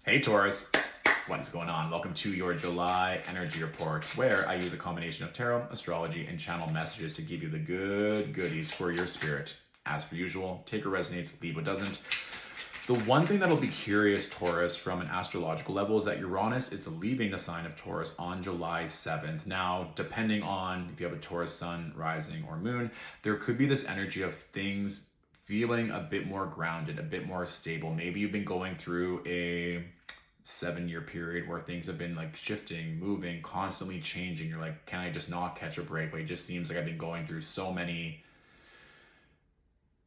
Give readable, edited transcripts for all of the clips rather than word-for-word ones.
Hey Taurus, what is going on? Welcome to your July energy report, where I use a combination of tarot, astrology, and channel messages to give you the good goodies for your spirit. As per usual, take what resonates, leave what doesn't. The one thing that'll be curious, Taurus, from an astrological level is that Uranus is leaving the sign of Taurus on July 7th. Now, depending on if you have a Taurus sun, rising, or moon, there could be this energy of things feeling a bit more grounded, a bit more stable. Maybe you've been going through a 7-year period where things have been like shifting, moving, constantly changing. You're like, can I just not catch a break? Like, it just seems like I've been going through so many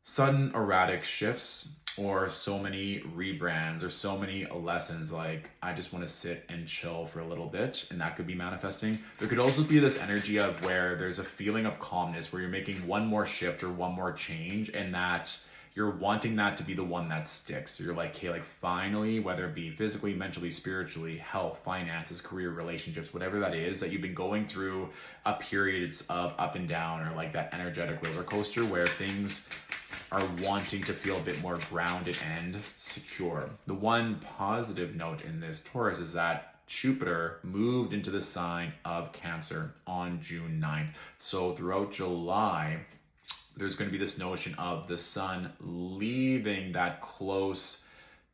sudden erratic shifts or so many rebrands or so many lessons. Like, I just want to sit and chill for a little bit, and that could be manifesting. There could also be this energy of where there's a feeling of calmness where you're making one more shift or one more change, and that you're wanting that to be the one that sticks. So you're like, okay, like finally, whether it be physically, mentally, spiritually, health, finances, career, relationships, whatever that is, that you've been going through a periods of up and down, or like that energetic roller coaster where things are wanting to feel a bit more grounded and secure. The one positive note in this, Taurus, is that Jupiter moved into the sign of Cancer on June 9th. So throughout July, there's going to be this notion of the sun leaving that close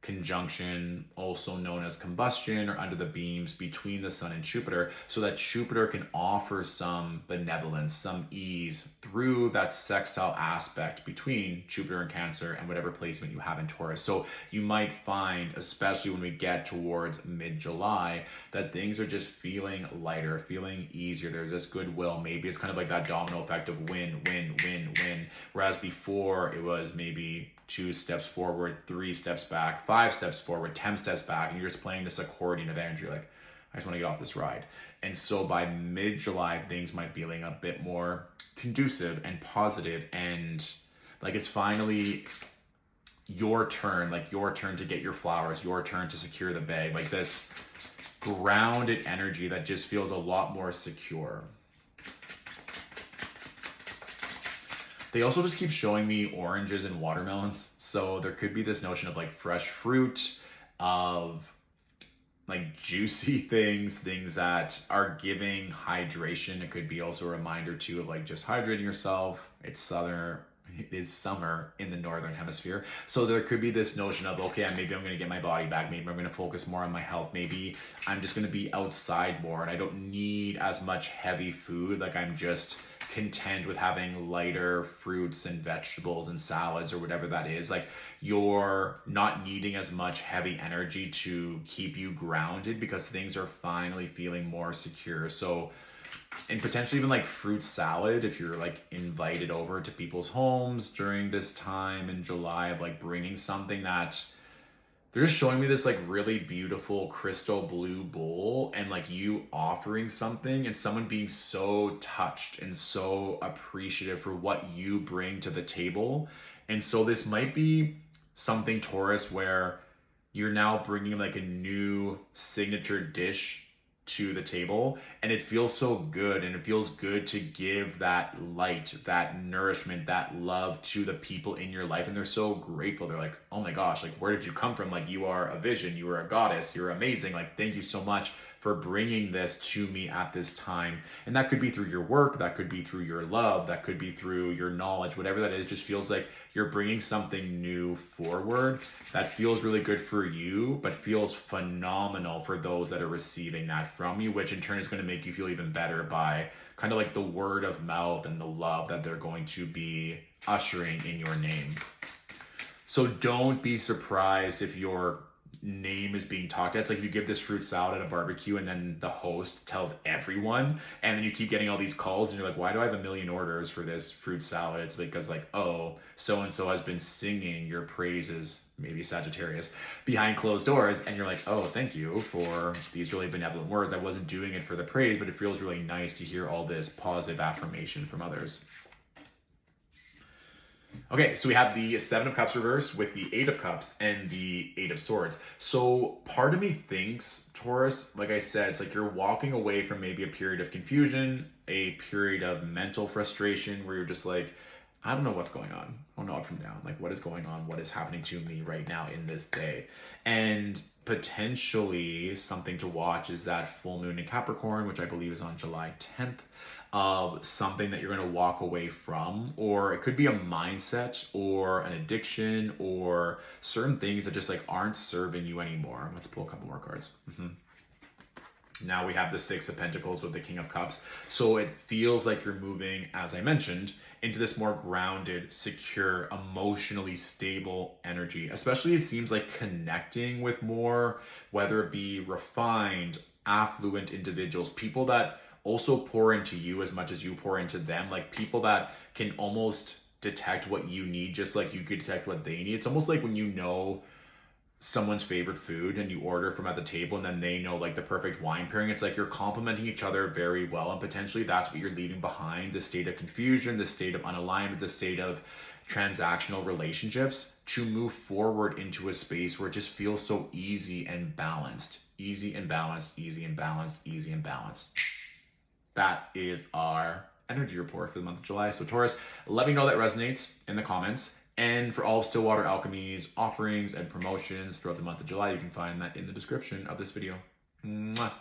conjunction, also known as combustion or under the beams between the sun and Jupiter, so that Jupiter can offer some benevolence, some ease through that sextile aspect between Jupiter and Cancer and whatever placement you have in Taurus. So you might find, especially when we get towards mid-July, that things are just feeling lighter, feeling easier. There's this goodwill. Maybe it's kind of like that domino effect of win, win, win, win. Whereas before it was maybe 2 steps forward, 3 steps back, 5 steps forward, 10 steps back, and you're just playing this accordion of energy. Like, I just want to get off this ride. And so by mid-July, things might be feeling a bit more conducive and positive, and like it's finally your turn, like your turn to get your flowers, your turn to secure the bag, like this grounded energy that just feels a lot more secure. They also just keep showing me oranges and watermelons. So there could be this notion of like fresh fruit, of like juicy things that are giving hydration. It could be also a reminder too of like just hydrating yourself. It is summer in the northern hemisphere. So there could be this notion of, okay, maybe I'm going to get my body back. Maybe I'm going to focus more on my health. Maybe I'm just going to be outside more and I don't need as much heavy food. Like, I'm just content with having lighter fruits and vegetables and salads or whatever that is. Like, you're not needing as much heavy energy to keep you grounded because things are finally feeling more secure. So, and potentially even like fruit salad, if you're like invited over to people's homes during this time in July, of like bringing something that they're just showing me this like really beautiful crystal blue bowl, and like you offering something and someone being so touched and so appreciative for what you bring to the table. And so this might be something, Taurus, where you're now bringing like a new signature dish to the table, and it feels so good, and it feels good to give that light, that nourishment, that love to the people in your life, and they're so grateful. They're like, oh my gosh, like, where did you come from? Like, you are a vision, you are a goddess, you're amazing, like, thank you so much for bringing this to me at this time. And that could be through your work, that could be through your love, that could be through your knowledge, whatever that is. Just feels like you're bringing something new forward that feels really good for you, but feels phenomenal for those that are receiving that from you, which in turn is going to make you feel even better by kind of like the word of mouth and the love that they're going to be ushering in your name. So don't be surprised if your name is being talked at. It's like you give this fruit salad at a barbecue and then the host tells everyone, and then you keep getting all these calls and you're like, why do I have a million orders for this fruit salad? It's because like, oh, so-and-so has been singing your praises, maybe Sagittarius, behind closed doors, and you're like, oh, thank you for these really benevolent words. I wasn't doing it for the praise, but it feels really nice to hear all this positive affirmation from others. Okay, so we have the 7 of Cups reversed with the 8 of Cups and the 8 of Swords. So part of me thinks, Taurus, like I said, it's like you're walking away from maybe a period of confusion, a period of mental frustration where you're just like, I don't know what's going on. I don't know up from down. Like, what is going on? What is happening to me right now in this day? And potentially something to watch is that full moon in Capricorn, which I believe is on July 10th, of something that you're going to walk away from, or it could be a mindset or an addiction or certain things that just like aren't serving you anymore. Let's pull a couple more cards. Now we have the Six of Pentacles with the King of Cups. So it feels like you're moving, as I mentioned, into this more grounded, secure, emotionally stable energy. Especially it seems like connecting with more, whether it be refined, affluent individuals, people that also pour into you as much as you pour into them, like people that can almost detect what you need just like you could detect what they need. It's almost like when you know someone's favorite food and you order from at the table and then they know like the perfect wine pairing. It's like you're complementing each other very well, and potentially that's what you're leaving behind, the state of confusion, the state of unalignment, the state of transactional relationships, to move forward into a space where it just feels so easy and balanced. Easy and balanced, easy and balanced, easy and balanced. That is our energy report for the month of July. So Taurus, let me know that resonates in the comments. And for all of Stillwater Alchemy's offerings and promotions throughout the month of July, you can find that in the description of this video. Mwah.